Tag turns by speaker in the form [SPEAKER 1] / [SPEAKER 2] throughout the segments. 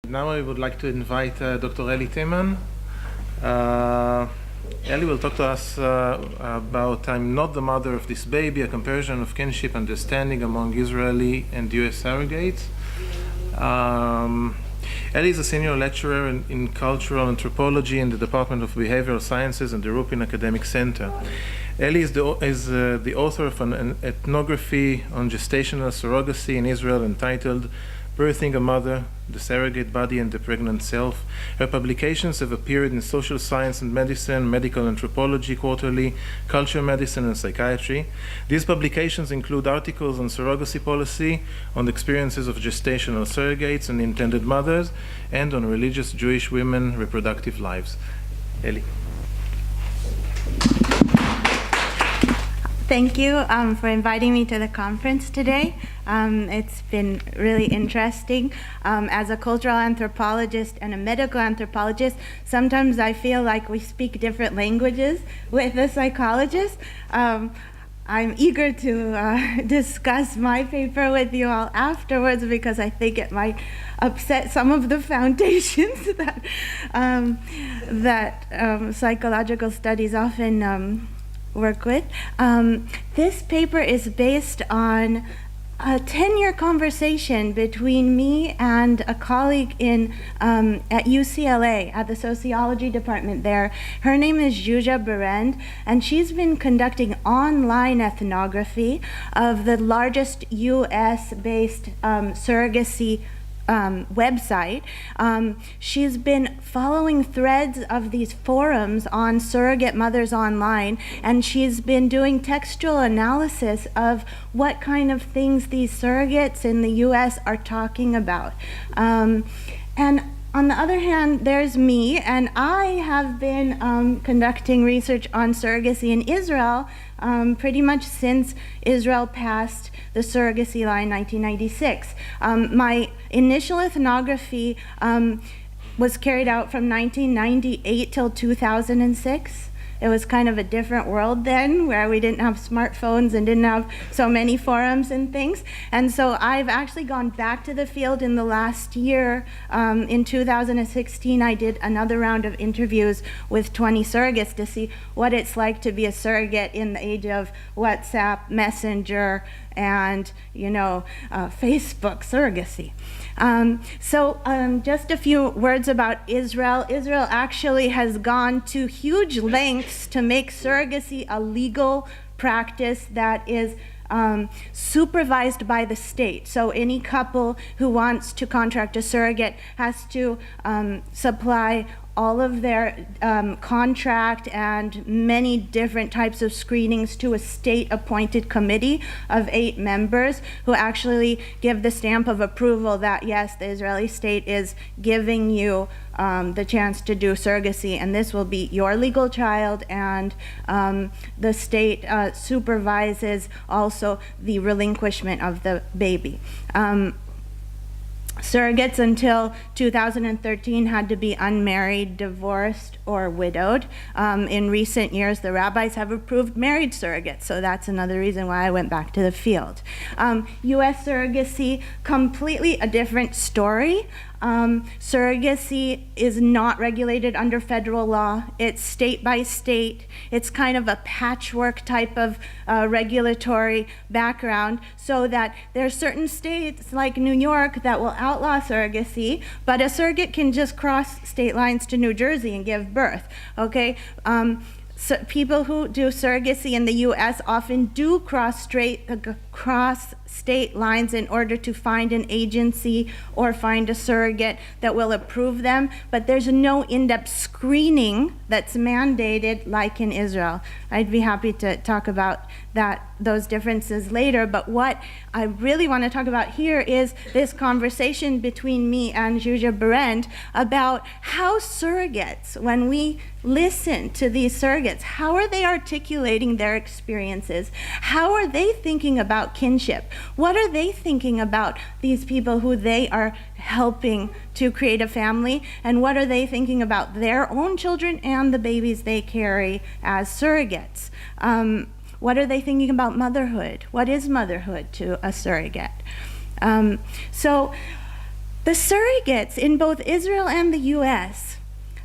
[SPEAKER 1] Now I would like to invite Dr. Elly Teman. Elly will talk to us about I'm Not the Mother of This Baby, a comparison of kinship understanding among Israeli and US surrogates. Elly is a senior lecturer in cultural anthropology in the Department of Behavioral Sciences and the European Academic Center. Elly is the author of an ethnography on gestational surrogacy in Israel entitled Birthing a Mother, the Surrogate Body and the Pregnant Self. Her publications have appeared in Social Science and Medicine, Medical Anthropology Quarterly, Culture Medicine, and Psychiatry. These publications include articles on surrogacy policy, on the experiences of gestational surrogates and intended mothers, and on religious Jewish women reproductive lives. Elly.
[SPEAKER 2] Thank you for inviting me to the conference today. It's been really interesting. As a cultural anthropologist and a medical anthropologist, sometimes I feel like we speak different languages with the psychologist. I'm eager to discuss my paper with you all afterwards because I think it might upset some of the foundations that psychological studies often work with. This paper is based on a 10-year conversation between me and a colleague at UCLA at the sociology department there. Her name is Juja Berend, and she's been conducting online ethnography of the largest US-based surrogacy website. She's been following threads of these forums on surrogate mothers online, and she's been doing textual analysis of what kind of things these surrogates in the US are talking about. And on the other hand, there's me, and I have been conducting research on surrogacy in Israel pretty much since Israel passed the surrogacy law in 1996. My initial ethnography was carried out from 1998 till 2006. It was kind of a different world then, where we didn't have smartphones and didn't have so many forums and things. And so I've actually gone back to the field in the last year. In 2016, I did another round of interviews with 20 surrogates to see what it's like to be a surrogate in the age of WhatsApp, Messenger, and Facebook surrogacy. Just a few words about Israel. Israel actually has gone to huge lengths to make surrogacy a legal practice that is supervised by the state. So any couple who wants to contract a surrogate has to supply all of their contract and many different types of screenings to a state-appointed committee of 8 members who actually give the stamp of approval that, yes, the Israeli state is giving you the chance to do surrogacy, and this will be your legal child, and the state supervises also the relinquishment of the baby. Surrogates until 2013 had to be unmarried, divorced, or widowed. In recent years, the rabbis have approved married surrogates, so that's another reason why I went back to the field. US surrogacy, completely a different story. Surrogacy is not regulated under federal law. It's state by state. It's kind of a patchwork type of regulatory background, so that there are certain states like New York that will outlaw surrogacy, but a surrogate can just cross state lines to New Jersey and give birth, okay? So people who do surrogacy in the US often do cross state lines in order to find an agency or find a surrogate that will approve them, but there's no in-depth screening that's mandated like in Israel. I'd be happy to talk about those differences later, but what I really want to talk about here is this conversation between me and Juja Berend about how surrogates, when we listen to these surrogates, how are they articulating their experiences? How are they thinking about kinship? What are they thinking about these people who they are helping to create a family? And what are they thinking about their own children and the babies they carry as surrogates? What are they thinking about motherhood? What is motherhood to a surrogate? So The surrogates in both Israel and the US,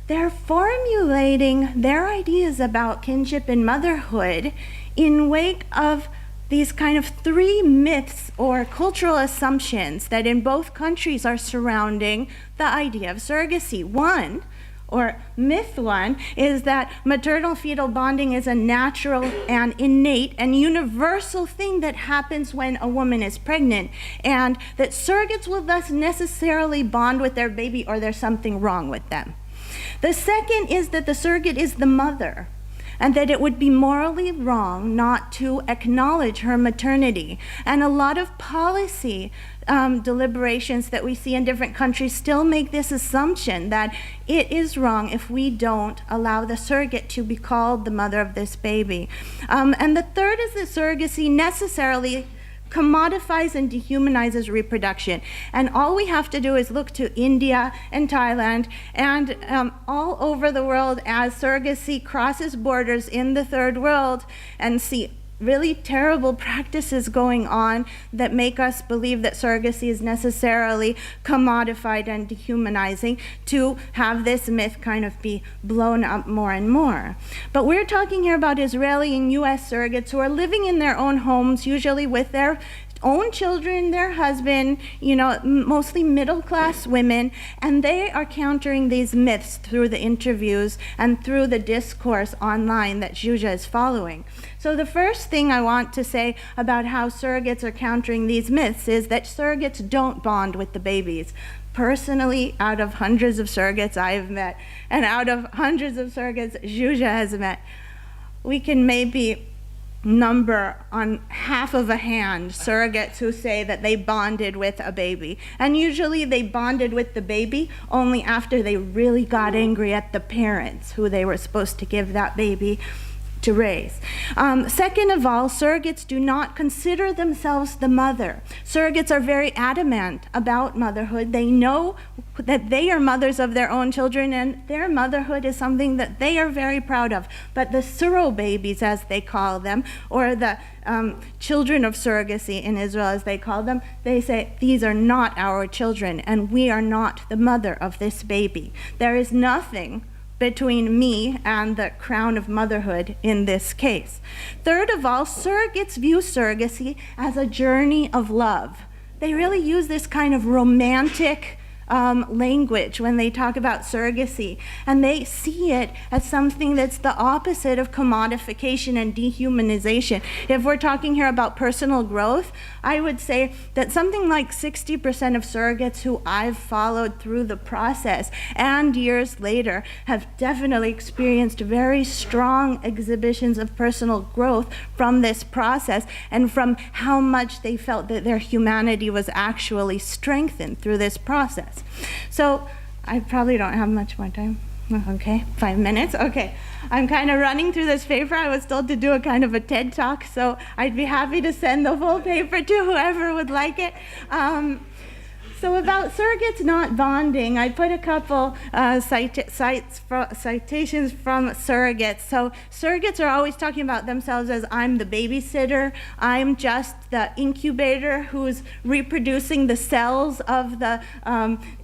[SPEAKER 2] they're formulating their ideas about kinship and motherhood in wake of these kind of three myths or cultural assumptions that in both countries are surrounding the idea of surrogacy. One, or myth one, is that maternal-fetal bonding is a natural and innate and universal thing that happens when a woman is pregnant, and that surrogates will thus necessarily bond with their baby or there's something wrong with them. The second is that the surrogate is the mother, and that it would be morally wrong not to acknowledge her maternity. And a lot of policy deliberations that we see in different countries still make this assumption that it is wrong if we don't allow the surrogate to be called the mother of this baby. And the third is that surrogacy necessarily commodifies and dehumanizes reproduction. And all we have to do is look to India and Thailand and all over the world as surrogacy crosses borders in the third world and see really terrible practices going on that make us believe that surrogacy is necessarily commodified and dehumanizing to have this myth kind of be blown up more and more. But we're talking here about Israeli and US surrogates who are living in their own homes, usually with their own children, their husband, mostly middle-class women, and they are countering these myths through the interviews and through the discourse online that Zsuzsa is following. So the first thing I want to say about how surrogates are countering these myths is that surrogates don't bond with the babies. Personally, out of hundreds of surrogates I've met, and out of hundreds of surrogates Zsuzsa has met, we can maybe number on half of a hand surrogates who say that they bonded with a baby. And usually they bonded with the baby only after they really got angry at the parents who they were supposed to give that baby to raise. Second of all, surrogates do not consider themselves the mother. Surrogates are very adamant about motherhood. They know that they are mothers of their own children and their motherhood is something that they are very proud of. But the surro babies, as they call them, or the children of surrogacy in Israel, as they call them, they say, these are not our children and we are not the mother of this baby. There is nothing between me and the crown of motherhood in this case. Third of all, surrogates view surrogacy as a journey of love. They really use this kind of romantic language when they talk about surrogacy, and they see it as something that's the opposite of commodification and dehumanization. If we're talking here about personal growth, I would say that something like 60% of surrogates who I've followed through the process and years later have definitely experienced very strong exhibitions of personal growth from this process and from how much they felt that their humanity was actually strengthened through this process. So I probably don't have much more time. Okay, 5 minutes. Okay, I'm kind of running through this paper. I was told to do a kind of a TED Talk, so I'd be happy to send the full paper to whoever would like it. So about surrogates not bonding, I put a couple citations from surrogates. So surrogates are always talking about themselves as, I'm the babysitter, I'm just the incubator who's reproducing the cells of the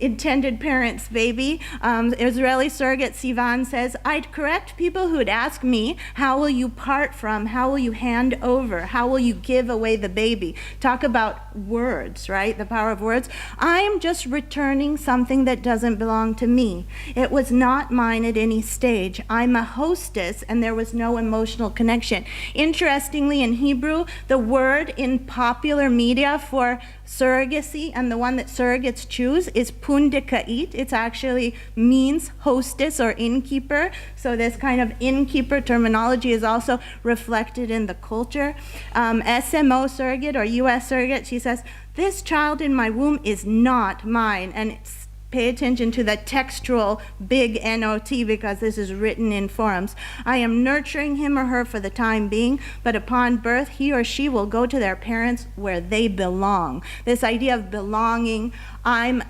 [SPEAKER 2] intended parent's baby. Israeli surrogate Sivan says, I'd correct people who'd ask me, how will you part from, how will you hand over, how will you give away the baby? Talk about words, right? The power of words. I'm just returning something that doesn't belong to me. It was not mine at any stage. I'm a hostess and there was no emotional connection. Interestingly, in Hebrew, the word in popular media for surrogacy and the one that surrogates choose is pundikait. It actually means hostess or innkeeper. So this kind of innkeeper terminology is also reflected in the culture. SMO surrogate or US surrogate, she says, this child in my womb is not mine. And pay attention to the textual big NOT because this is written in forums. I am nurturing him or her for the time being, but upon birth, he or she will go to their parents where they belong. This idea of belonging, I'm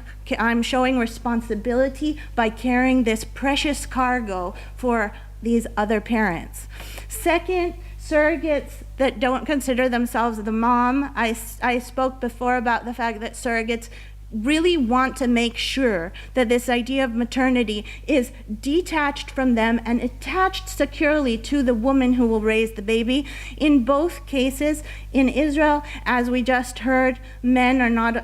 [SPEAKER 2] showing responsibility by carrying this precious cargo for these other parents. Second, surrogates that don't consider themselves the mom. I spoke before about the fact that surrogates really want to make sure that this idea of maternity is detached from them and attached securely to the woman who will raise the baby. In both cases, in Israel, as we just heard, men are not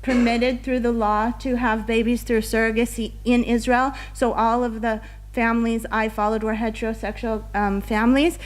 [SPEAKER 2] permitted through the law to have babies through surrogacy in Israel. So all of the families I followed were heterosexual families.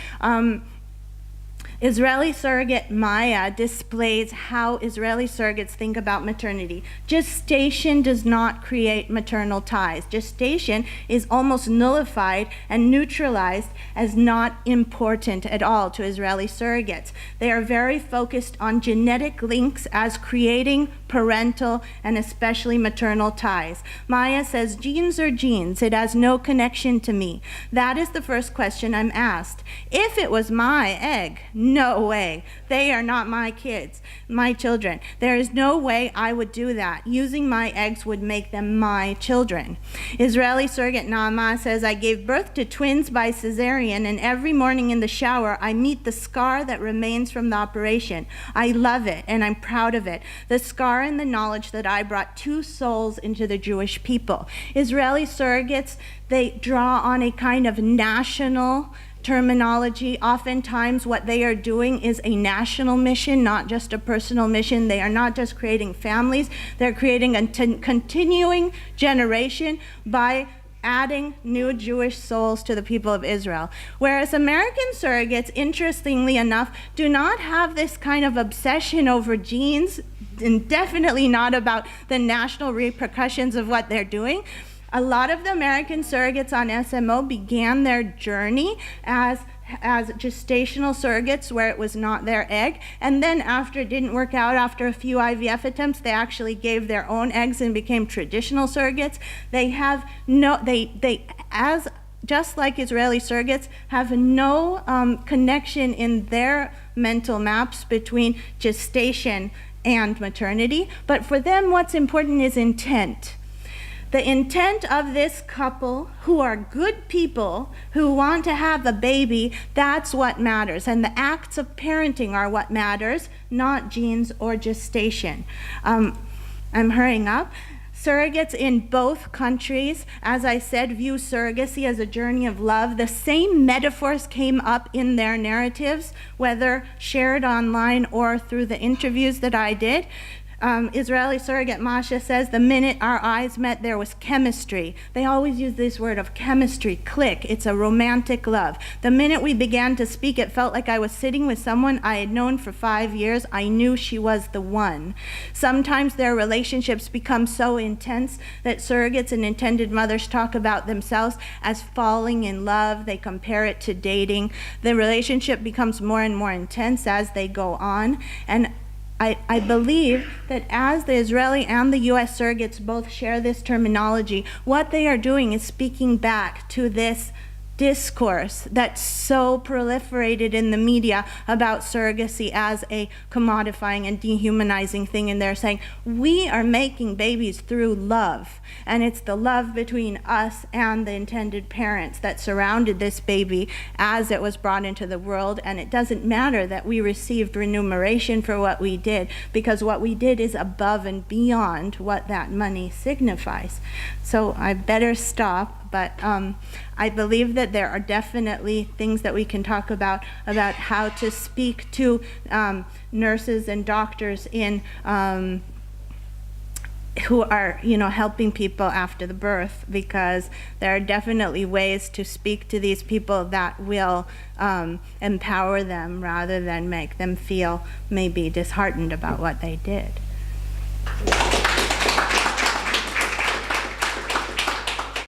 [SPEAKER 2] Israeli surrogate Maya displays how Israeli surrogates think about maternity. Gestation does not create maternal ties. Gestation is almost nullified and neutralized as not important at all to Israeli surrogates. They are very focused on genetic links as creating parental and especially maternal ties. Maya says, genes are genes. It has no connection to me. That is the first question I'm asked. If it was my egg, no way. They are not my kids, my children. There is no way I would do that. Using my eggs would make them my children. Israeli surrogate Naama says, I gave birth to twins by cesarean, and every morning in the shower, I meet the scar that remains from the operation. I love it, and I'm proud of it. The scar and the knowledge that I brought two souls into the Jewish people. Israeli surrogates, they draw on a kind of national terminology. Oftentimes what they are doing is a national mission, not just a personal mission. They are not just creating families, they're creating a continuing generation by adding new Jewish souls to the people of Israel. Whereas American surrogates, interestingly enough, do not have this kind of obsession over genes, and definitely not about the national repercussions of what they're doing. A lot of the American surrogates on SMO began their journey as gestational surrogates where it was not their egg, and then after it didn't work out, after a few IVF attempts, they actually gave their own eggs and became traditional surrogates. They have no, as just like Israeli surrogates, have no connection in their mental maps between gestation and maternity, but for them what's important is intent. The intent of this couple, who are good people, who want to have a baby, that's what matters. And the acts of parenting are what matters, not genes or gestation. I'm hurrying up. Surrogates in both countries, as I said, view surrogacy as a journey of love. The same metaphors came up in their narratives, whether shared online or through the interviews that I did. Israeli surrogate Masha says, the minute our eyes met, there was chemistry. They always use this word of chemistry, click. It's a romantic love. The minute we began to speak, it felt like I was sitting with someone I had known for 5 years. I knew she was the one. Sometimes their relationships become so intense that surrogates and intended mothers talk about themselves as falling in love. They compare it to dating. The relationship becomes more and more intense as they go on. And I believe that as the Israeli and the US surrogates both share this terminology, what they are doing is speaking back to this discourse that's so proliferated in the media about surrogacy as a commodifying and dehumanizing thing, and they're saying we are making babies through love, and it's the love between us and the intended parents that surrounded this baby as it was brought into the world, and it doesn't matter that we received remuneration for what we did, because what we did is above and beyond what that money signifies. So I better stop. But I believe that there are definitely things that we can talk about how to speak to nurses and doctors in who are, helping people after the birth, because there are definitely ways to speak to these people that will empower them rather than make them feel maybe disheartened about what they did.